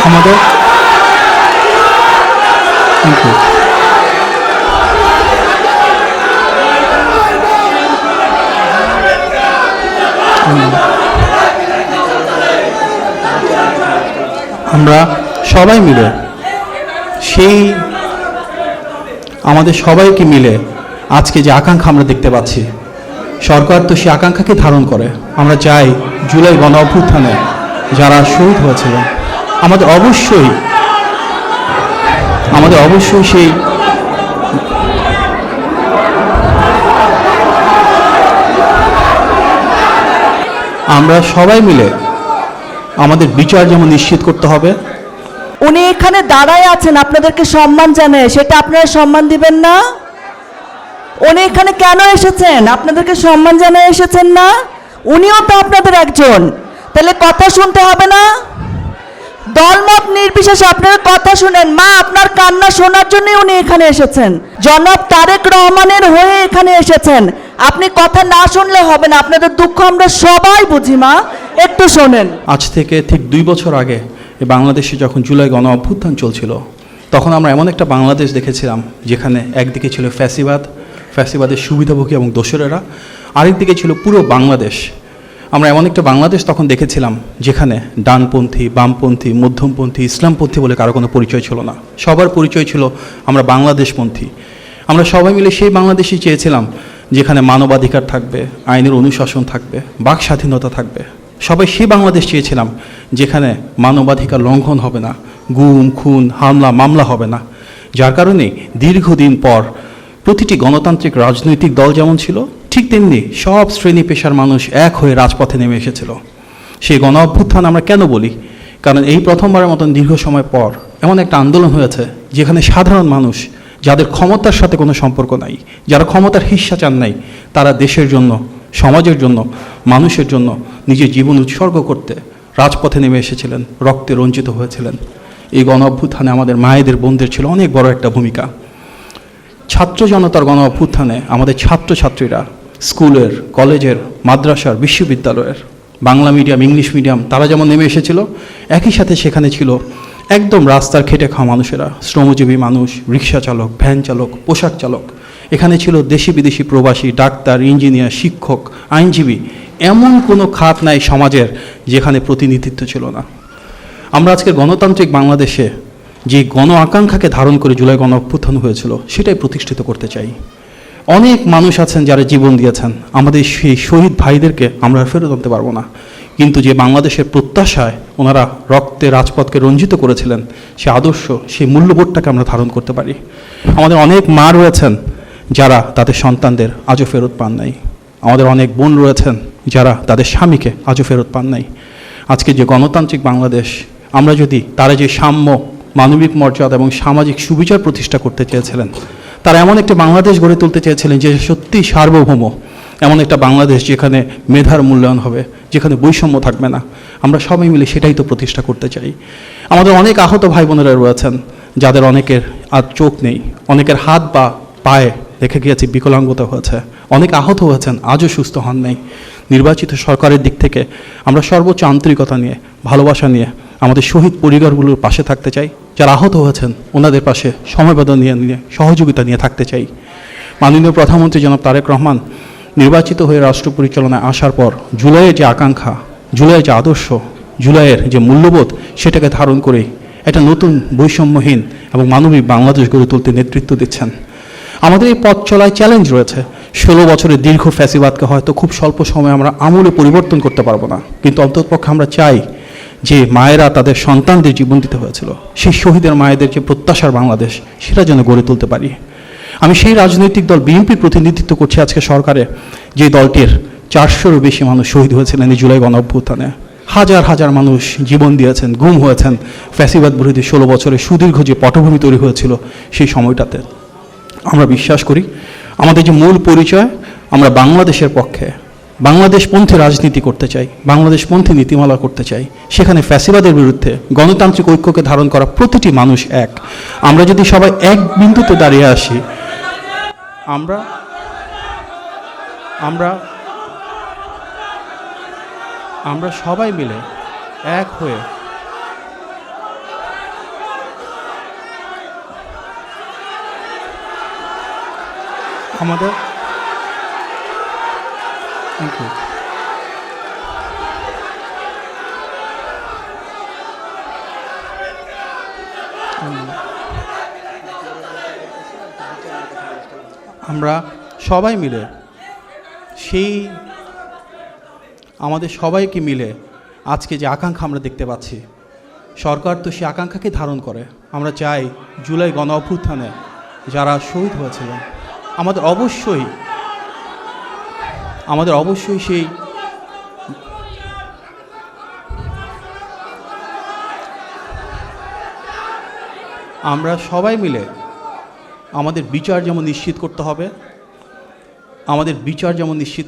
আমাদের thank you. আমরা সবাই মিলে আমাদের সবাইকে মিলে আজকে যে আকাঙ্ক্ষা আমরা দেখতে পাচ্ছি, সরকার তো সেই আকাঙ্ক্ষাকে ধারণ করে। আমরা চাই জুলাই গণ অভ্যুত্থানে যারা শহীদ হয়েছিলেন আমাদের অবশ্যই সেই আমরা সবাই মিলে আমাদের বিচার যেমন নিশ্চিত করতে হবে। উনি এখানে দাঁড়ায় আছেন আপনাদেরকে সম্মান জানায়, সেটা আপনারা সম্মান দিবেন না? উনি এখানে কেন এসেছেন? আপনাদেরকে সম্মান জানায় এসেছেন না? উনিও তো আপনাদের একজন, তাহলে কথা শুনতে হবে না? দলমত নির্বিশেষে আপনারা কথা শুনেন। মা আপনার কান্না শোনার জন্যই উনি এখানে এসেছেন, জনাব তারেক রহমানের হয়ে এখানে এসেছেন। আপনি কথা না শুনলে হবে না, আপনাদের দুঃখ আমরা সবাই বুঝি। মা একটু শোনেন। আজ থেকে ঠিক 2 বছর আগে বাংলাদেশে যখন জুলাই গণ অভ্যুত্থান চলছিল, তখন আমরা এমন একটা বাংলাদেশ দেখেছিলাম যেখানে একদিকে ছিল ফ্যাসিবাদের সুবিধাভোগী এবং দোসরেরা, আরেকদিকে ছিল পুরো বাংলাদেশ। আমরা এমন একটা বাংলাদেশ তখন দেখেছিলাম যেখানে ডানপন্থী, বামপন্থী, মধ্যমপন্থী, ইসলামপন্থী বলে কারো কোনো পরিচয় ছিল না। সবার পরিচয় ছিল আমরা বাংলাদেশপন্থী। আমরা সবাই মিলে সেই বাংলাদেশই চেয়েছিলাম যেখানে মানবাধিকার থাকবে, আইনের অনুশাসন থাকবে, বাক স্বাধীনতা থাকবে। সবাই সেই বাংলাদেশ চেয়েছিলাম যেখানে মানবাধিকার লঙ্ঘন হবে না, গুম, খুন, হামলা, মামলা হবে না। যার কারণে দীর্ঘদিন পর প্রতিটি গণতান্ত্রিক রাজনৈতিক দল যেমন ছিল, ঠিক তেমনি সব শ্রেণী পেশার মানুষ এক হয়ে রাজপথে নেমে এসেছিল। সেই গণ অভ্যুত্থান আমরা কেন বলি? কারণ এই প্রথমবারের মতন দীর্ঘ সময় পর এমন একটা আন্দোলন হয়েছে যেখানে সাধারণ মানুষ, যাদের ক্ষমতার সাথে কোনো সম্পর্ক নাই, যারা ক্ষমতার হিস্যা নাই, তারা দেশের জন্য, সমাজের জন্য, মানুষের জন্য নিজের জীবন উৎসর্গ করতে রাজপথে নেমে এসেছিলেন, রক্তে রঞ্জিত হয়েছিলেন। এই গণ অভ্যুত্থানে আমাদের মায়েদের, বোনদের ছিল অনেক বড় একটা ভূমিকা। ছাত্র জনতার গণ অভ্যুত্থানে আমাদের ছাত্রছাত্রীরা স্কুলের, কলেজের, মাদ্রাসার, বিশ্ববিদ্যালয়ের, বাংলা মিডিয়াম, ইংলিশ মিডিয়াম, তারা যেমন নেমে এসেছিল, একই সাথে সেখানে ছিল একদম রাস্তার খেটে খাওয়া মানুষেরা, শ্রমজীবী মানুষ, রিক্সা চালক, ভ্যান চালক, পোশাক চালক। এখানে ছিল দেশি বিদেশি প্রবাসী, ডাক্তার, ইঞ্জিনিয়ার, শিক্ষক, আইনজীবী। এমন কোনো খাত নাই সমাজের যেখানে প্রতিনিধিত্ব ছিল না। আমরা আজকের গণতান্ত্রিক বাংলাদেশে যে গণ আকাঙ্ক্ষাকে ধারণ করে জুলাই গণ অভ্যুত্থান হয়েছিল, সেটাই প্রতিষ্ঠিত করতে চাই। অনেক মানুষ আছেন যারা জীবন দিয়েছেন, আমাদের সেই শহীদ ভাইদেরকে আমরা ফেরত আনতে পারবো না, কিন্তু যে বাংলাদেশের প্রত্যাশায় ওনারা রক্তে রাজপথকে রঞ্জিত করেছিলেন, সে আদর্শ, সেই মূল্যবোধটাকে আমরা ধারণ করতে পারি। আমাদের অনেক মা রয়েছেন যারা তাদের সন্তানদের আজও ফেরত পান নাই। আমাদের অনেক বোন রয়েছেন যারা তাদের স্বামীকে আজও ফেরত পান নাই। আজকে যে গণতান্ত্রিক বাংলাদেশ, আমরা যদি তারা যে সাম্য, মানবিক মর্যাদা এবং সামাজিক সুবিচার প্রতিষ্ঠা করতে চেয়েছিলেন, তারা এমন একটা বাংলাদেশ গড়ে তুলতে চেয়েছিলেন যে সত্যিই সার্বভৌম, এমন একটা বাংলাদেশ যেখানে মেধার মূল্যায়ন হবে, যেখানে বৈষম্য থাকবে না। আমরা সবাই মিলে সেটাই তো প্রতিষ্ঠা করতে চাই। আমাদের অনেক আহত ভাই বোনেরা রয়েছেন যাদের অনেকের আর চোখ নেই, অনেকের হাত বা পায়ে দেখে গিয়েছে বিকলাঙ্গতা হয়েছে, অনেক আহত হয়েছেন, আজও সুস্থ হন নাই। নির্বাচিত সরকারের দিক থেকে আমরা সর্বোচ্চ আন্তরিকতা নিয়ে, ভালোবাসা নিয়ে আমাদের শহীদ পরিবারগুলোর পাশে থাকতে চাই। যারা আহত হয়েছেন ওনাদের পাশে সমবেদনা নিয়ে সহযোগিতা নিয়ে থাকতে চাই। মাননীয় প্রধানমন্ত্রী জনাব তারেক রহমান নির্বাচিত হয়ে রাষ্ট্র পরিচালনায় আসার পর জুলাইয়ের যে আকাঙ্ক্ষা, জুলাইয়ের যে আদর্শ, জুলাইয়ের যে মূল্যবোধ, সেটাকে ধারণ করেই একটা নতুন বৈষম্যহীন এবং মানবিক বাংলাদেশ গড়ে তুলতে নেতৃত্ব দিচ্ছেন। আমাদের এই পথ চলায় চ্যালেঞ্জ রয়েছে। 16 বছরের দীর্ঘ ফ্যাসিবাদকে হয়তো খুব স্বল্প সময়ে আমরা আমূলে পরিবর্তন করতে পারবো না, কিন্তু অন্ততপক্ষে আমরা চাই যে মায়েরা তাদের সন্তানদের জীবন দিতে হয়েছিল, সেই শহীদের মায়েদের যে প্রত্যাশার বাংলাদেশ, সেটা যেন গড়ে তুলতে পারি। আমি সেই রাজনৈতিক দল বিএনপির প্রতিনিধিত্ব করছি আজকে সরকারে, যে দলটির 400-এরও বেশি মানুষ শহীদ হয়েছিলেন এই জুলাই গণ অভ্যুত্থানে। হাজার হাজার মানুষ জীবন দিয়েছেন, গুম হয়েছেন ফ্যাসিবাদ বিরোধী 16 বছরের সুদীর্ঘ যে পটভূমি তৈরি হয়েছিল সেই সময়টাতে। আমরা বিশ্বাস করি আমাদের যে মূল পরিচয়, আমরা বাংলাদেশের পক্ষে, বাংলাদেশপন্থী রাজনীতি করতে চাই, বাংলাদেশপন্থী নীতিমালা করতে চাই। সেখানে ফ্যাসিবাদের বিরুদ্ধে গণতান্ত্রিক ঐক্যকে ধারণ করা প্রতিটি মানুষ এক। আমরা যদি সবাই এক বিন্দুতে দাঁড়িয়ে আসি, আমরা সবাই মিলে এক হয়ে আমাদের থ্যাংক ইউ। আমরা সবাই মিলে সেই আমাদের সবাইকে মিলে আজকে যে আকাঙ্ক্ষা আমরা দেখতে পাচ্ছি, সরকার তো সেই আকাঙ্ক্ষাকে ধারণ করে। আমরা চাই জুলাই গণ অভ্যুত্থানে যারা শহীদ হয়েছিলেন আমাদের অবশ্যই সেই আমরা সবাই মিলে আমাদের বিচার যেমন নিশ্চিত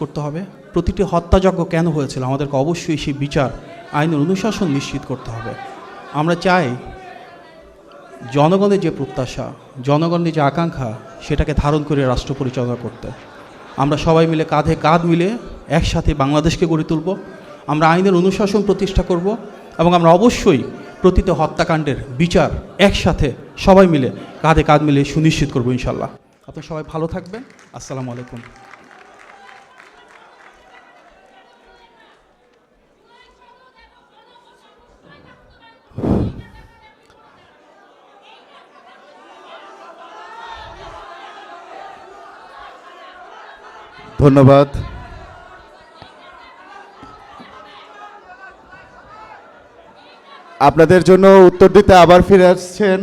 করতে হবে, প্রতিটি হত্যাযজ্ঞ কেন হয়েছিল আমাদেরকে অবশ্যই সেই বিচার আইনের অনুশাসন নিশ্চিত করতে হবে। আমরা চাই জনগণের যে প্রত্যাশা, জনগণের যে আকাঙ্ক্ষা, সেটাকে ধারণ করে রাষ্ট্র পরিচালনা করতে আমরা সবাই মিলে কাঁধে কাঁধ মিলে একসাথে বাংলাদেশকে গড়ে তুলব। আমরা আইনের অনুশাসন প্রতিষ্ঠা করব এবং আমরা অবশ্যই প্রতিটি হত্যাকাণ্ডের বিচার একসাথে সবাই মিলে কাঁধে কাঁধ মিলে সুনিশ্চিত করব ইনশাল্লাহ। আপনারা সবাই ভালো থাকবেন। আসসালামু আলাইকুম। ধন্যবাদ। আপনাদের জন্য উত্তর দিতে আবার ফিরে আসছেন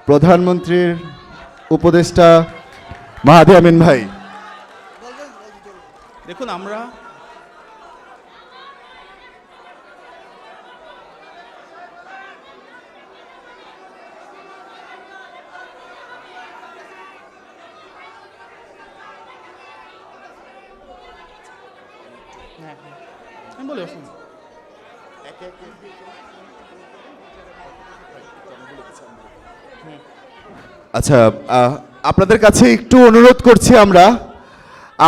প্রধানমন্ত্রীর উপদেষ্টা মাহাদি আমিন ভাই। দেখুন, আমরা বলে আসুন। আচ্ছা, আপনাদের কাছে একটু অনুরোধ করছি,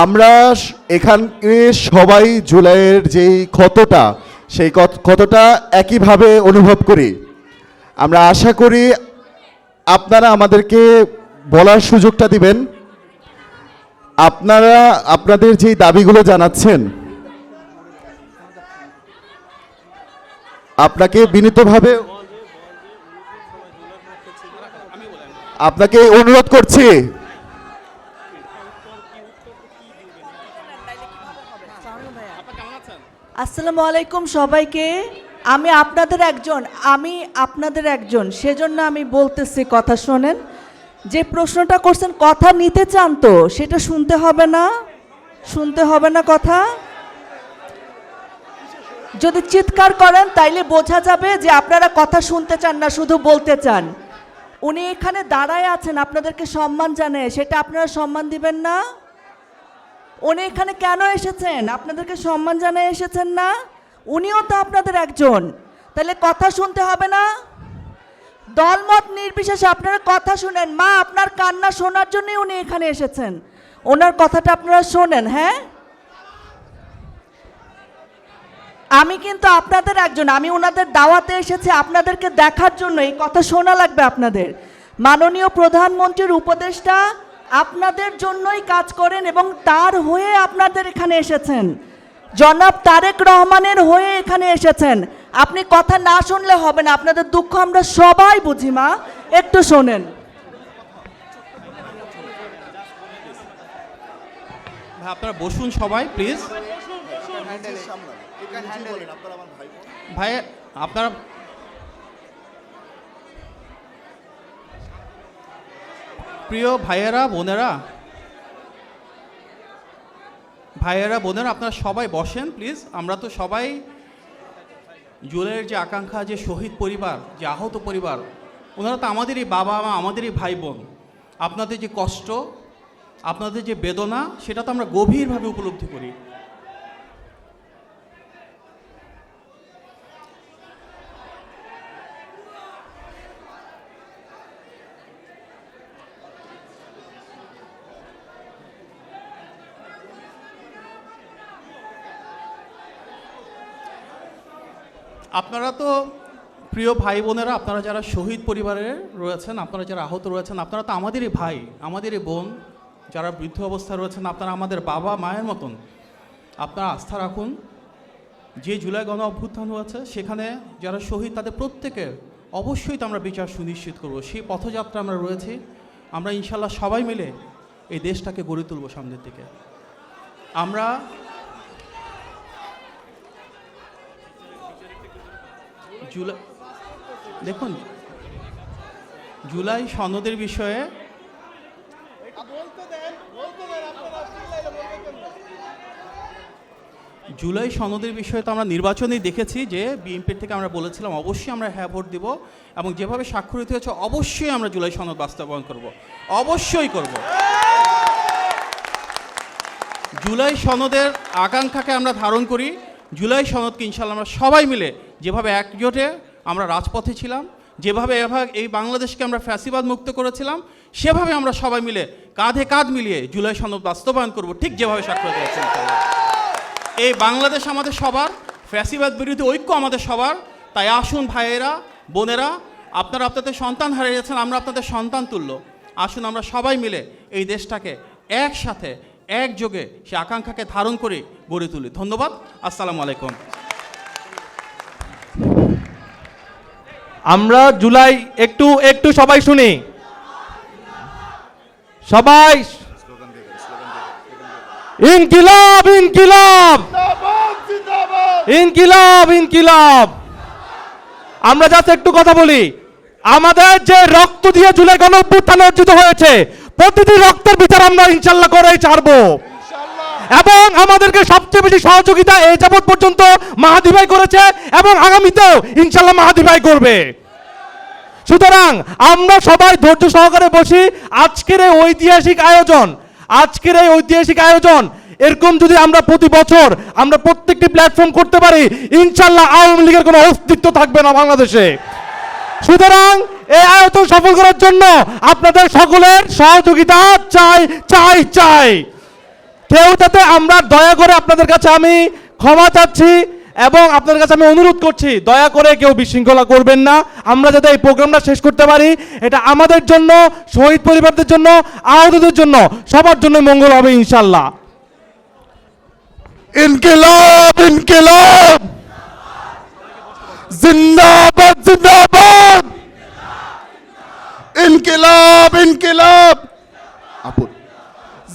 আমরা এখানে সবাই জুলাইয়ের যেই ক্ষতটা, সেই ক্ষতটা একইভাবে অনুভব করি। আমরা আশা করি আপনারা আমাদেরকে বলার সুযোগটা দিবেন। আপনারা আপনাদের যেই দাবিগুলো জানাচ্ছেন, আপনাকে বিনীতভাবে আপনাকে অনুরোধ করছি। আসসালামু আলাইকুম সবাইকে। আমি আপনাদের একজন, সেজন্য আমি বলতেছি, কথা শোনেন। যে প্রশ্নটা করছেন, কথা নিতে চান তো সেটা শুনতে হবে না কথা। যদি চিৎকার করেন তাইলে বোঝা যাবে যে আপনারা কথা শুনতে চান না, শুধু বলতে চান। উনি এখানে দাঁড়ায় আছেন আপনাদেরকে সম্মান জানায়, সেটা আপনারা সম্মান দিবেন না? উনি এখানে কেন এসেছেন? আপনাদেরকে সম্মান জানায় এসেছেন না? উনিও তো আপনাদের একজন, তাহলে কথা শুনতে হবে না? দলমত নির্বিশেষে আপনারা কথা শুনেন। মা আপনার কান্না শোনার জন্যই উনি এখানে এসেছেন, ওনার কথাটা আপনারা শোনেন। হ্যাঁ, আমি কিন্তু আপনাদের একজন, আমি ওনাদের দাওয়াতে এসেছি আপনাদেরকে দেখার জন্য। এই কথা শোনা লাগবে আপনাদের। মাননীয় প্রধানমন্ত্রীর উপদেষ্টা আপনাদের জন্যই কাজ করেন এবং তার হয়ে আপনাদের এখানে এসেছেন। জনাব তারেক রহমানের হয়ে এখানে এসেছেন। আপনি কথা না শুনলে হবে না, আপনাদের দুঃখ আমরা সবাই বুঝি। মা একটু শোনেন। আপনারা বসুন সবাই প্লিজ। ভাই আপনারা প্রিয় ভাইয়েরা বোনেরা আপনারা সবাই বসেন প্লিজ। আমরা তো সবাই জুলাইয়ের যে আকাঙ্ক্ষা, যে শহীদ পরিবার, যে আহত পরিবার, ওনারা তো আমাদেরই বাবা মা, আমাদেরই ভাই বোন। আপনাদের যে কষ্ট, আপনাদের যে বেদনা, সেটা তো আমরা গভীরভাবে উপলব্ধি করি। আপনারা তো প্রিয় ভাই বোনেরা, আপনারা যারা শহীদ পরিবারের রয়েছেন, আপনারা যারা আহত রয়েছেন, আপনারা তো আমাদেরই ভাই, আমাদেরই বোন, যারা বৃদ্ধ অবস্থায় রয়েছেন, আপনারা আমাদের বাবা মায়ের মতন, আপনারা আস্থা রাখুন। যে জুলাই গণ অভ্যুত্থান হয়েছে সেখানে যারা শহীদ তাদের প্রত্যেকের অবশ্যই তো আমরা বিচার সুনিশ্চিত করব। সেই পথযাত্রা আমরা রয়েছি। আমরা ইনশাল্লাহ সবাই মিলে এই দেশটাকে গড়ে তুলব সামনের দিকে। আমরা জুলাই, দেখুন, জুলাই সনদের বিষয়ে তো আমরা নির্বাচনেই দেখেছি যে বিএনপির থেকে আমরা বলেছিলাম অবশ্যই আমরা হ্যাঁ ভোট দিব, এবং যেভাবে স্বাক্ষরিত হয়েছে অবশ্যই আমরা জুলাই সনদ বাস্তবায়ন করব, অবশ্যই করব। জুলাই সনদের আকাঙ্ক্ষাকে আমরা ধারণ করি। জুলাই সনদকে ইনশাল্লাহ আমরা সবাই মিলে যেভাবে একজোটে আমরা রাজপথে ছিলাম, যেভাবে এই বাংলাদেশকে আমরা ফ্যাসিবাদ মুক্ত করেছিলাম, সেভাবে আমরা সবাই মিলে কাঁধে কাঁধ মিলিয়ে জুলাই সনদ বাস্তবায়ন করব, ঠিক যেভাবে স্বাক্ষরিত হয়েছে। এই বাংলাদেশ আমাদের সবার, ফ্যাসিবাদ বিরোধী ঐক্য আমাদের সবার। তাই আসুন ভাইয়েরা, বোনেরা, আপনারা আপনাদের সন্তান হারিয়েছেন, আমরা আপনাদের সন্তান তুল্য। আসুন আমরা সবাই মিলে এই দেশটাকে একসাথে একযোগে সে আকাঙ্ক্ষাকে ধারণ করে গড়ে তুলি। ধন্যবাদ। আসসালামু আলাইকুম। আমরা জুলাই একটু সবাই শুনি, সবাই ইনকিলাব ইনকিলাব ইনকিলাব ইনকিলাব। আমরা জাস্ট একটু কথা বলি। আমাদের যে রক্ত দিয়ে জুলাই গণ অভ্যুত্থান অর্জিত হয়েছে, প্রতিটি রক্তের বিচার আমরা ইনশাল্লাহ করেই ছাড়বো, এবং আমাদেরকে সবচেয়ে বেশি সহযোগিতা এই যাবৎ পর্যন্ত মাহাদি ভাই করেছে, এবং আগামীতেও ইনশাল্লাহ মাহাদি ভাই করবে। সুতরাং আমরা সবাই ধৈর্য সহকারে বসি। আজকের এই ঐতিহাসিক আয়োজন এরকম যদি আমরা প্রতি বছর আমরা প্রত্যেকটি প্ল্যাটফর্ম করতে পারি, ইনশাল্লাহ আওয়ামী লীগের কোনো অস্তিত্ব থাকবে না বাংলাদেশে। সুতরাং এই আয়োজন সফল করার জন্য আপনাদের সকলের সহযোগিতা চাই চাই চাই। কেউ যাতে, আমরা দয়া করে আপনাদের কাছে আমি ক্ষমা চাচ্ছি এবং আপনাদের কাছে আমি অনুরোধ করছি, দয়া করে কেউ বিশৃঙ্খলা করবেন না। আমরা যাতে এই প্রোগ্রামটা শেষ করতে পারি, এটা আমাদের জন্য, শহীদ পরিবারদের জন্য, আহতদের জন্য, সবার জন্য মঙ্গল হবে ইনশাল্লাহ। ইনকিলাব ইনকিলাব, জিন্দাবাদ জিন্দাবাদ, ইনকিলাব ইনকিলাব, আপু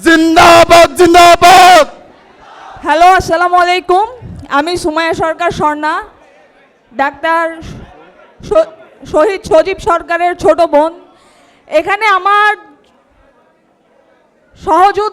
জিন্দাবাদ জিন্দাবাদ। হ্যালো, আসসালামু আলাইকুম। আমি সুমাইয়া সরকার স্বর্ণা, ডাক্তার শহীদ সজীব সরকারের ছোট বোন। এখানে আমার সহযোদ্ধা